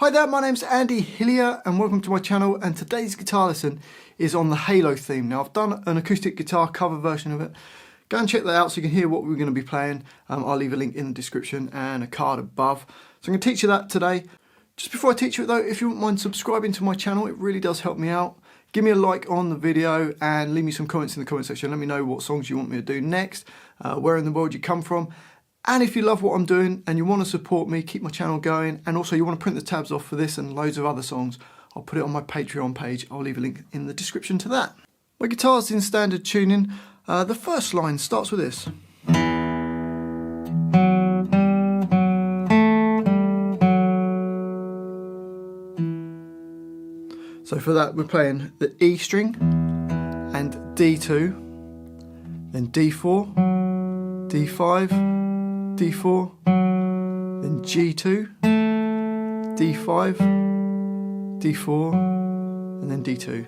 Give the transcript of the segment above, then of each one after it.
Hi there, my name's Andy Hillier and welcome to my channel, and today's guitar lesson is on the Halo theme. Now I've done an acoustic guitar cover version of it. Go and check that out so you can hear what we're going to be playing. I'll leave a link in the description and a card above. So I'm going to teach you that today. Just before I teach you it though, if you wouldn't mind subscribing to my channel, it really does help me out. Give me a like on the video and leave me some comments in the comment section. Let me know what songs you want me to do next, where in the world you come from. And if you love what I'm doing and you want to support me, keep my channel going, and also you want to print the tabs off for this and loads of other songs, I'll put it on my Patreon page. I'll leave a link in the description to that. My guitar's in standard tuning. The first line starts with this. So for that we're playing the E string and D2, then D4, D5, D4, then G2, D5, D4, and then D2.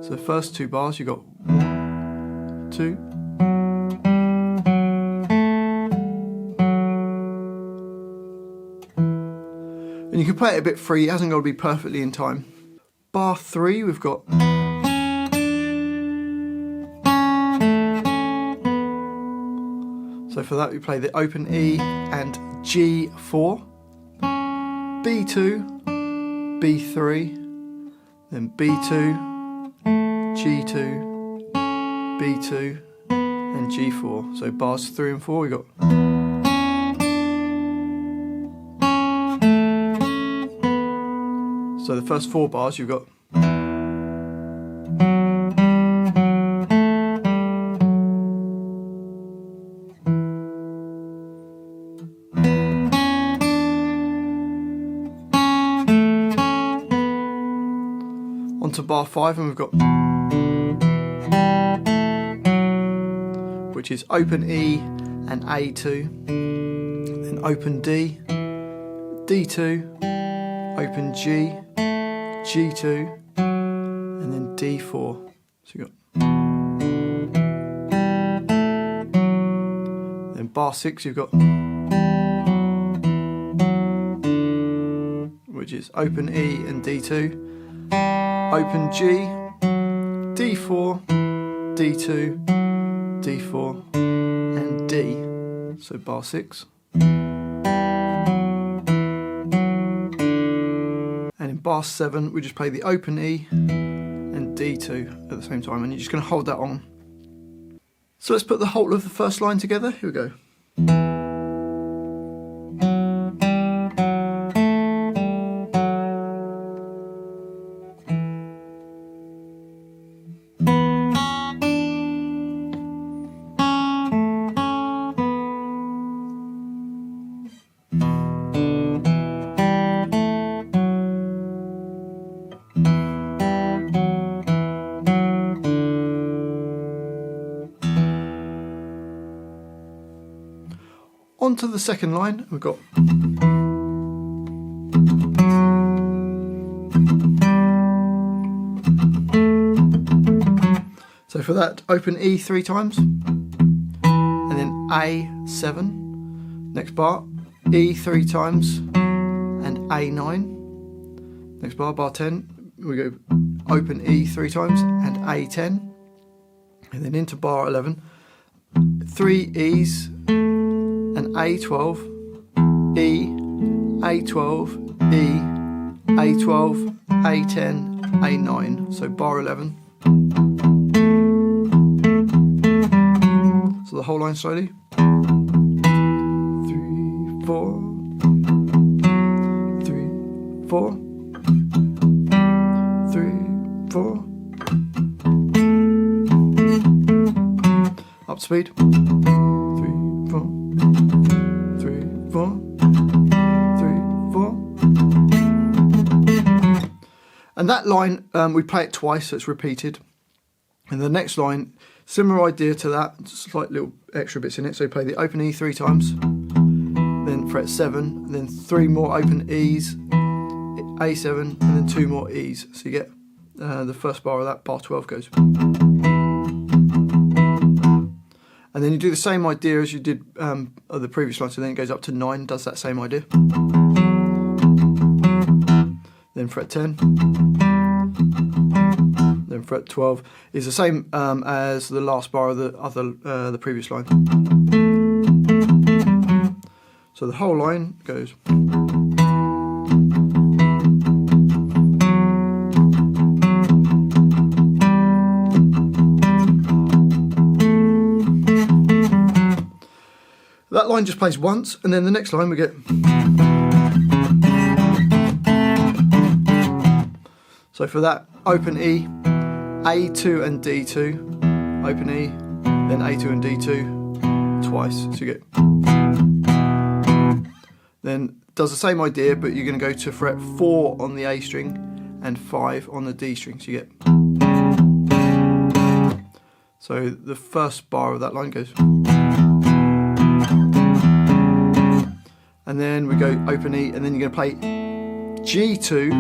So the first two bars you got 1, 2, and you can play it a bit free, it hasn't got to be perfectly in time. Bar 3 we've got so for that we play the open E and G4, B2, B3, then B2, G2, B2 and G4. So bars 3 and 4 we got so the first 4 bars you've got onto bar 5 and we've got, which is open E and A2, then open D, D2, open G, G2, and then D4. So you got then bar 6 you've got, which is open E and D2, open G, D4, D2, D4 and D. So bar 6. And in bar 7 we just play the open E and D2 at the same time, and you're just going to hold that on. So let's put the whole of the first line together. Here we go. On to the second line, we've got so for that open E 3 times and then A7, next bar E 3 times and A9, next bar, bar 10 we go open E 3 times and A10, and then into bar 11 3 E's and A12, E, A12, E, A12, A10, A9. So bar 11. So the whole line slowly. 3, 4, 3, 4, 3, 4. Up speed. 3, 4. 3, 4, 3, 4. And that line, we play it twice, so it's repeated. And the next line, similar idea to that, slight little extra bits in it. So you play the open E 3 times, then fret 7, then 3 more open E's, A7, and then 2 more E's. So you get the first bar of that, bar 12 goes. And then you do the same idea as you did the previous line, so then it goes up to 9, does that same idea. then fret 10, then fret 12 is the same as the last bar of the previous line. So the whole line goes. That line just plays once, and then the next line we get. So for that, open E, A2 and D2, open E, then A2 and D2 twice, so you get. Then does the same idea, but you're going to go to fret 4 on the A string and 5 on the D string, so you get. So the first bar of that line goes. And then we go open E, and then you're going to play G2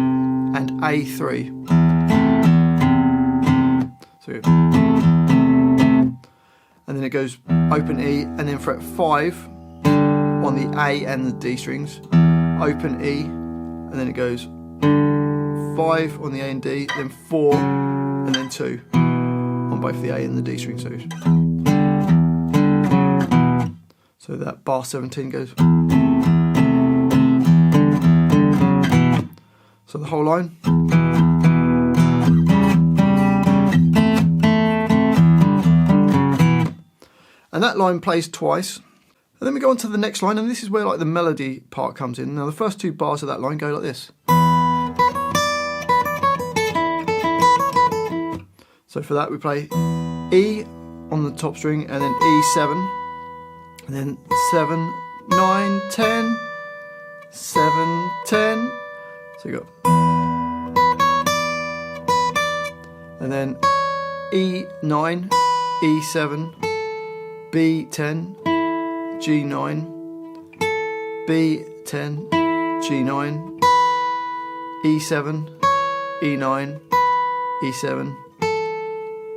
and A3. So, and then it goes open E, and then fret 5 on the A and the D strings, open E, and then it goes 5 on the A and D, then 4, and then 2 on both the A and the D strings. So that bar 17 goes. So the whole line. And that line plays twice. And then we go on to the next line, and this is where like the melody part comes in. Now the first 2 bars of that line go like this. So for that we play E on the top string, and then E7, and then 7, 9, 10, 7, 10. So you got, and then E9, E7, B10, G9, B10, G9, E7, E9, E7,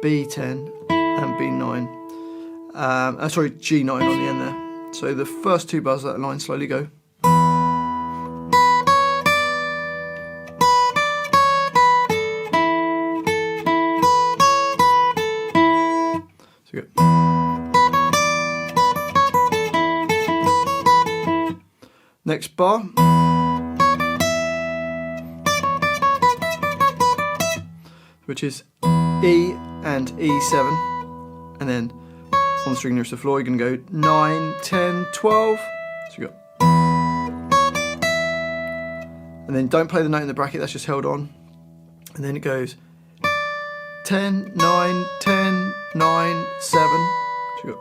B10 and B9. Sorry, G9 on the end there. So the first 2 bars of that line slowly go. So you go. Next bar. Which is E and E7, and then on the string nearest the floor you're going to go 9, 10, 12, so you got, and then don't play the note in the bracket, that's just held on, and then it goes 10, 9, 10, 9, 7, so you got,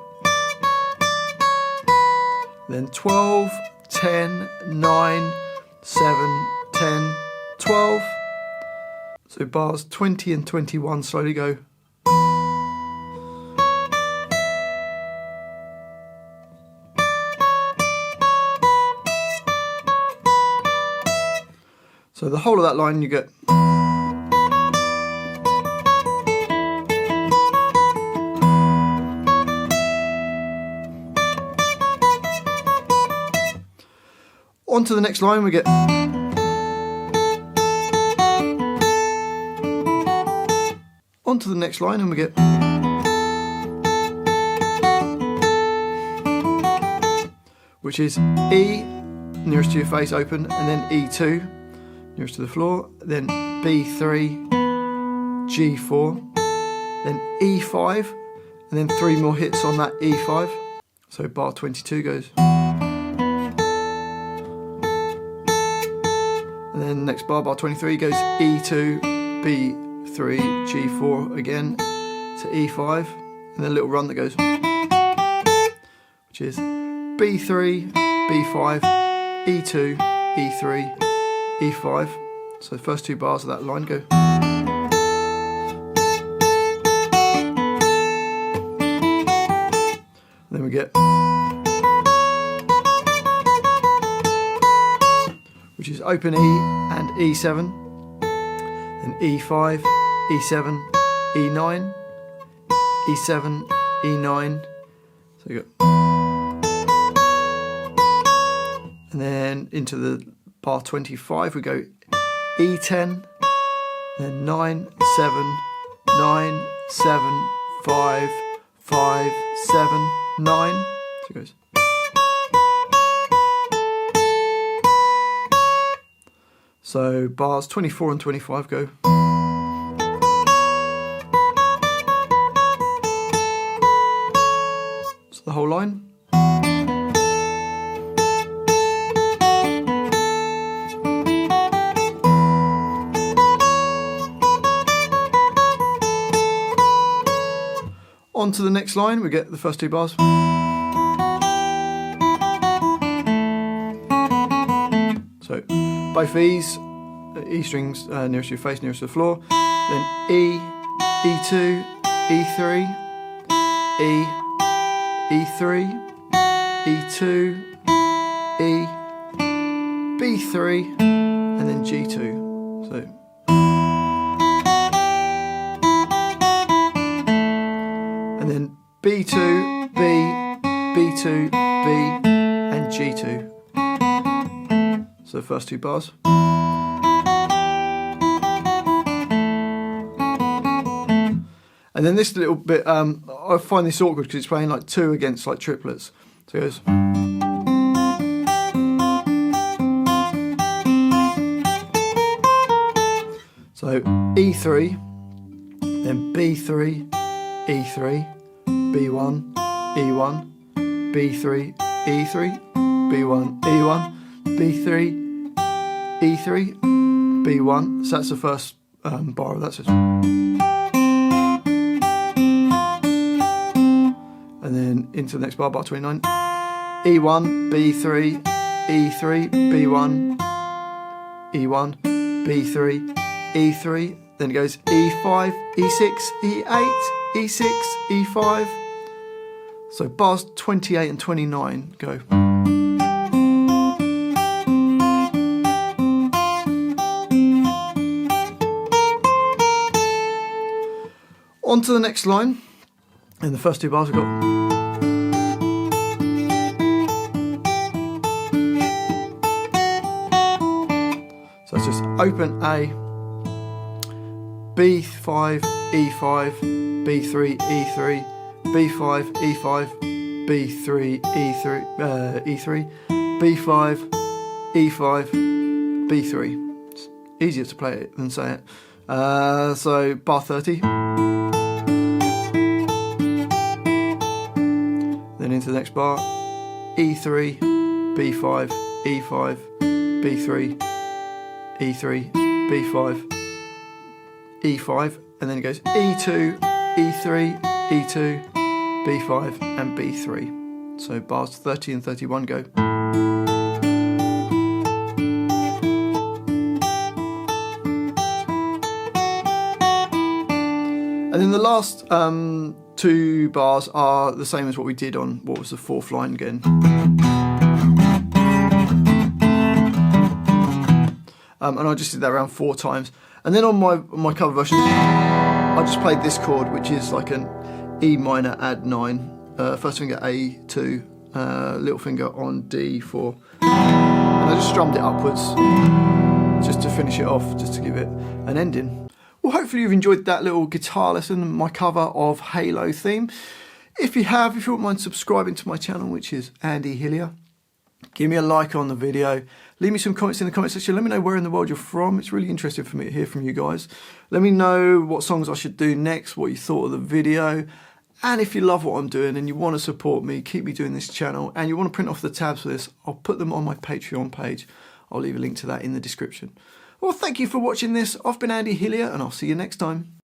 then 12, 10, 9, 7, 10, 12. So bars 20 and 21 slowly go. So the whole of that line you get. On to the next line we get. On to the next line and we get. Which is E, nearest to your face, open, and then E2, nearest to the floor, then B3, G4, then E5, and then 3 more hits on that E5. So bar 22 goes. And then next bar, bar 23, goes E2, B3, G4 again to E5, and then a little run that goes, which is B3, B5, E2, E3, E5. So the first 2 bars of that line go. And then we get, which is open E and E7, then E5, E7, E9, E7, E9. So you got, and then into the bar 25 we go E10, then 9, 7, 9, 7, 5, 5, 7, 9. So it goes. So bars 24 and 25 go. So the whole line. On to the next line, we get the first two bars. So both E's, E strings nearest to your face, nearest to the floor. Then E, E2, E3, E, E3, E2, E, B3, and then G2. So. And then B2, B, B2, B, and G2. So the first two bars. And then this little bit, I find this awkward because it's playing like two against like triplets. So it goes. So E3, then B3, E3, B1, E1, B3, E3, B1, E1, B3, E3, B1. So that's the first bar of that. So and then into the next bar, bar 29. E1, B3, E3, B1, E1, B3, E3. Then it goes E5, E6, E8, E6, E5. So bars 28 and 29 go. On to the next line, and the first two bars we've got. So it's just open A, B5, E5, B3, E3, B5, E5, B3, E3, E3, B5, E5, B3. It's easier to play it than say it. So bar 30. Then into the next bar, E3, B5, E5, B3, E3, B5, E5, and then it goes E2, E3, E2, B5, and B3. So bars 30 and 31 go. And then the last two bars are the same as what we did on what was the fourth line again. And I just did that around 4 times. And then on my cover version, I just played this chord, which is like an E minor add 9. First finger A2, little finger on D4. And I just strummed it upwards just to finish it off, just to give it an ending. Well, hopefully you've enjoyed that little guitar lesson, my cover of Halo theme. If you wouldn't mind subscribing to my channel, which is Andy Hillier, give me a like on the video. Leave me some comments in the comment section. Let me know where in the world you're from. It's really interesting for me to hear from you guys. Let me know what songs I should do next, what you thought of the video. And if you love what I'm doing and you want to support me, keep me doing this channel, and you want to print off the tabs for this, I'll put them on my Patreon page. I'll leave a link to that in the description. Well, thank you for watching this. I've been Andy Hillier, and I'll see you next time.